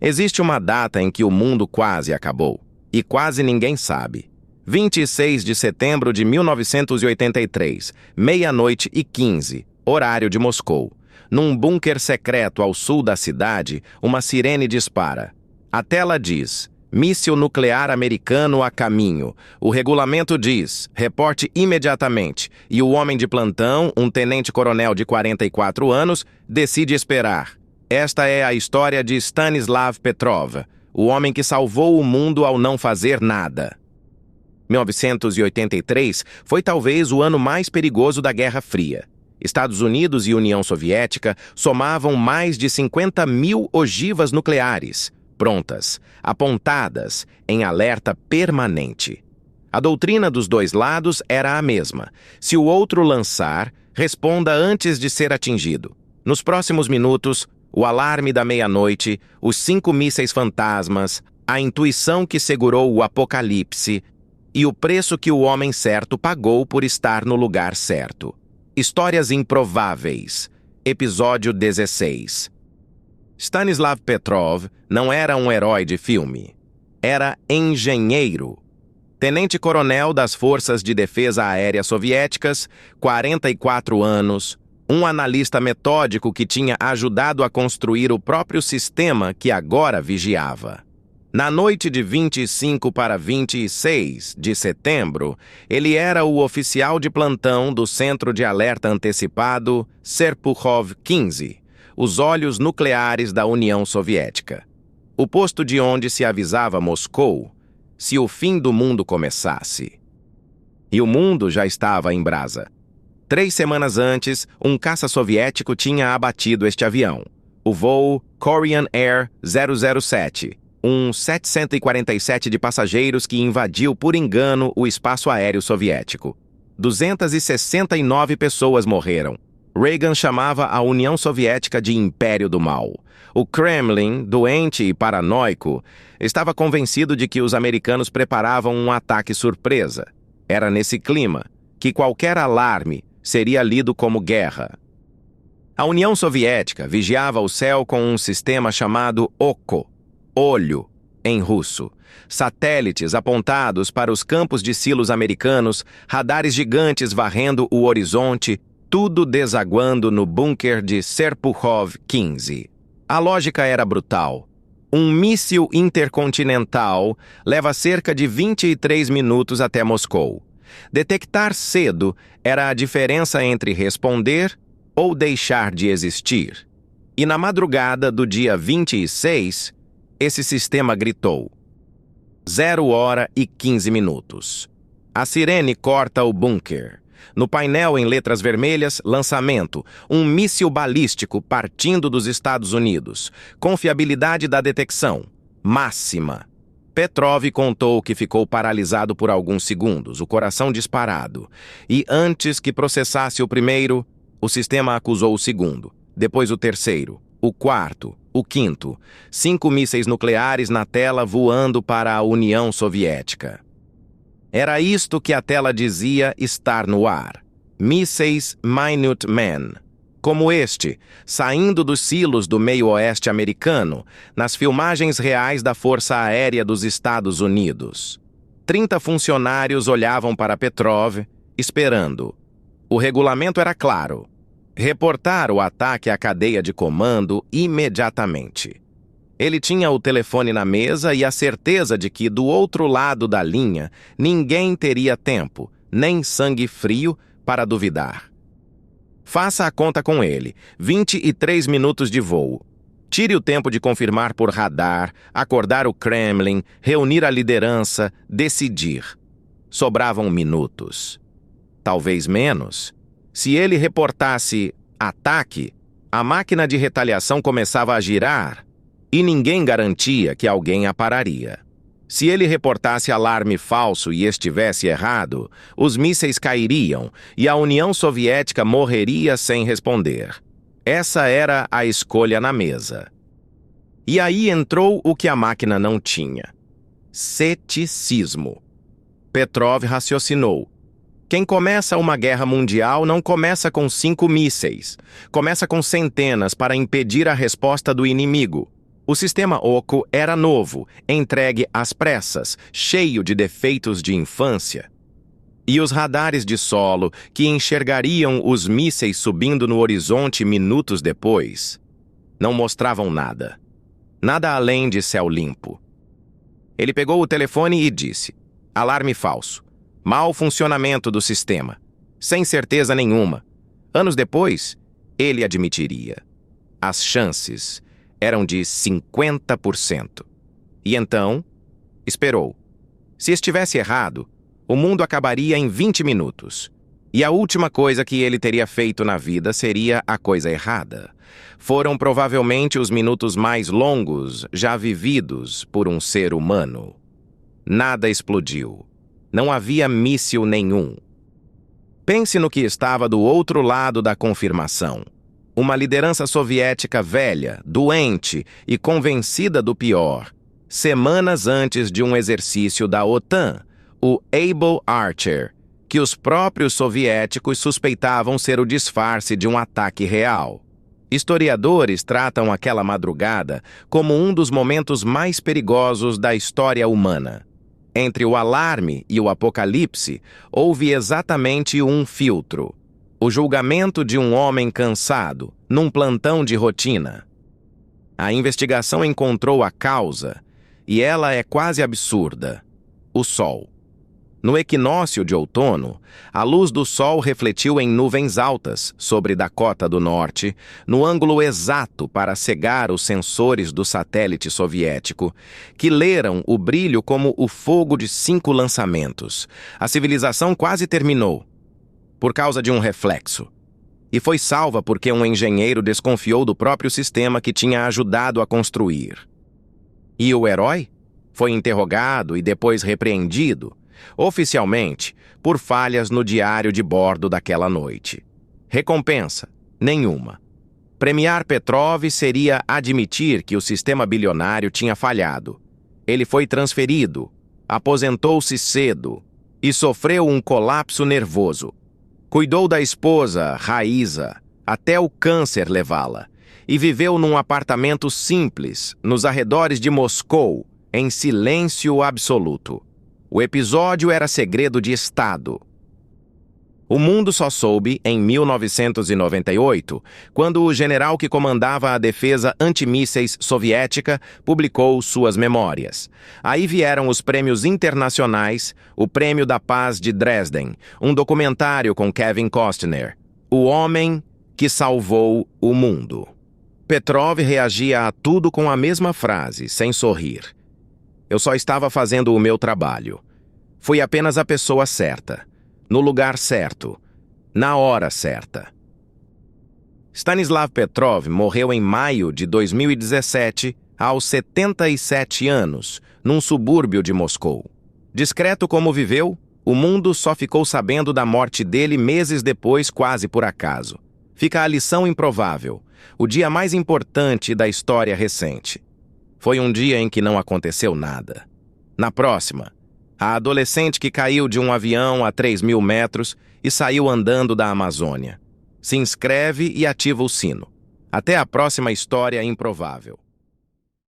Existe uma data em que o mundo quase acabou, e quase ninguém sabe. 26 de setembro de 1983, meia-noite e 15, horário de Moscou. Num bunker secreto ao sul da cidade, uma sirene dispara. A tela diz: míssil nuclear americano a caminho. O regulamento diz: reporte imediatamente. E o homem de plantão, um tenente-coronel de 44 anos, decide esperar. Esta é a história de Stanislav Petrov, o homem que salvou o mundo ao não fazer nada. 1983 foi talvez o ano mais perigoso da Guerra Fria. Estados Unidos e União Soviética somavam mais de 50 mil ogivas nucleares, prontas, apontadas, em alerta permanente. A doutrina dos dois lados era a mesma. Se o outro lançar, responda antes de ser atingido. Nos próximos minutos, o alarme da meia-noite, os 5 mísseis fantasmas, a intuição que segurou o apocalipse e o preço que o homem certo pagou por estar no lugar certo. Histórias improváveis. Episódio 16. Stanislav Petrov não era um herói de filme. Era engenheiro. Tenente-coronel das Forças de Defesa Aérea Soviéticas, 44 anos, um analista metódico que tinha ajudado a construir o próprio sistema que agora vigiava. Na noite de 25 para 26 de setembro, ele era o oficial de plantão do Centro de Alerta Antecipado Serpukhov 15, os olhos nucleares da União Soviética. O posto de onde se avisava Moscou se o fim do mundo começasse. E o mundo já estava em brasa. 3 semanas antes, um caça soviético tinha abatido este avião, o voo Korean Air 007, um 747 de passageiros que invadiu por engano o espaço aéreo soviético. 269 pessoas morreram. Reagan chamava a União Soviética de Império do Mal. O Kremlin, doente e paranoico, estava convencido de que os americanos preparavam um ataque surpresa. Era nesse clima que qualquer alarme seria lido como guerra. A União Soviética vigiava o céu com um sistema chamado OKO, olho, em russo. Satélites apontados para os campos de silos americanos, radares gigantes varrendo o horizonte, tudo desaguando no bunker de Serpukhov 15. A lógica era brutal. Um míssil intercontinental leva cerca de 23 minutos até Moscou. Detectar cedo era a diferença entre responder ou deixar de existir. E na madrugada do dia 26, esse sistema gritou: 0 hora e 15 minutos. A sirene corta o bunker. No painel em letras vermelhas, lançamento, um míssil balístico partindo dos Estados Unidos. Confiabilidade da detecção, máxima. Petrov contou que ficou paralisado por alguns segundos, o coração disparado. E antes que processasse o primeiro, o sistema acusou o segundo, depois o terceiro, o quarto, o quinto. 5 mísseis nucleares na tela voando para a União Soviética. Era isto que a tela dizia estar no ar. Mísseis Minuteman. Como este, saindo dos silos do meio-oeste americano, nas filmagens reais da Força Aérea dos Estados Unidos. 30 funcionários olhavam para Petrov, esperando. O regulamento era claro: reportar o ataque à cadeia de comando imediatamente. Ele tinha o telefone na mesa e a certeza de que, do outro lado da linha, ninguém teria tempo, nem sangue frio, para duvidar. Faça a conta com ele. 23 minutos de voo. Tire o tempo de confirmar por radar, acordar o Kremlin, reunir a liderança, decidir. Sobravam minutos. Talvez menos. Se ele reportasse ataque, a máquina de retaliação começava a girar e ninguém garantia que alguém a pararia. Se ele reportasse alarme falso e estivesse errado, os mísseis cairiam e a União Soviética morreria sem responder. Essa era a escolha na mesa. E aí entrou o que a máquina não tinha: ceticismo. Petrov raciocinou. Quem começa uma guerra mundial não começa com 5 mísseis. Começa com centenas para impedir a resposta do inimigo. O sistema Oco era novo, entregue às pressas, cheio de defeitos de infância. E os radares de solo, que enxergariam os mísseis subindo no horizonte minutos depois, não mostravam nada. Nada além de céu limpo. Ele pegou o telefone e disse: alarme falso. Mau funcionamento do sistema. Sem certeza nenhuma. Anos depois, ele admitiria. As chances eram de 50%. E então, esperou. Se estivesse errado, o mundo acabaria em 20 minutos. E a última coisa que ele teria feito na vida seria a coisa errada. Foram provavelmente os minutos mais longos já vividos por um ser humano. Nada explodiu. Não havia míssil nenhum. Pense no que estava do outro lado da confirmação. Uma liderança soviética velha, doente e convencida do pior, semanas antes de um exercício da OTAN, o Able Archer, que os próprios soviéticos suspeitavam ser o disfarce de um ataque real. Historiadores tratam aquela madrugada como um dos momentos mais perigosos da história humana. Entre o alarme e o apocalipse, houve exatamente um filtro: o julgamento de um homem cansado, num plantão de rotina. A investigação encontrou a causa, e ela é quase absurda: o Sol. No equinócio de outono, a luz do Sol refletiu em nuvens altas sobre Dakota do Norte, no ângulo exato para cegar os sensores do satélite soviético, que leram o brilho como o fogo de 5 lançamentos. A civilização quase terminou, por causa de um reflexo. E foi salva porque um engenheiro desconfiou do próprio sistema que tinha ajudado a construir. E o herói? Foi interrogado e depois repreendido, oficialmente, por falhas no diário de bordo daquela noite. Recompensa? Nenhuma. Premiar Petrov seria admitir que o sistema bilionário tinha falhado. Ele foi transferido, aposentou-se cedo e sofreu um colapso nervoso. Cuidou da esposa, Raíza, até o câncer levá-la, e viveu num apartamento simples, nos arredores de Moscou, em silêncio absoluto. O episódio era segredo de Estado. O mundo só soube em 1998, quando o general que comandava a defesa antimísseis soviética publicou suas memórias. Aí vieram os prêmios internacionais, o Prêmio da Paz de Dresden, um documentário com Kevin Costner, O Homem que Salvou o Mundo. Petrov reagia a tudo com a mesma frase, sem sorrir. Eu só estava fazendo o meu trabalho. Fui apenas a pessoa certa, no lugar certo, na hora certa. Stanislav Petrov morreu em maio de 2017, aos 77 anos, num subúrbio de Moscou. Discreto como viveu, o mundo só ficou sabendo da morte dele meses depois, quase por acaso. Fica a lição improvável, o dia mais importante da história recente. Foi um dia em que não aconteceu nada. Na próxima, a adolescente que caiu de um avião a 3.000 metros e saiu andando da Amazônia. Se inscreve e ativa o sino. Até a próxima história improvável.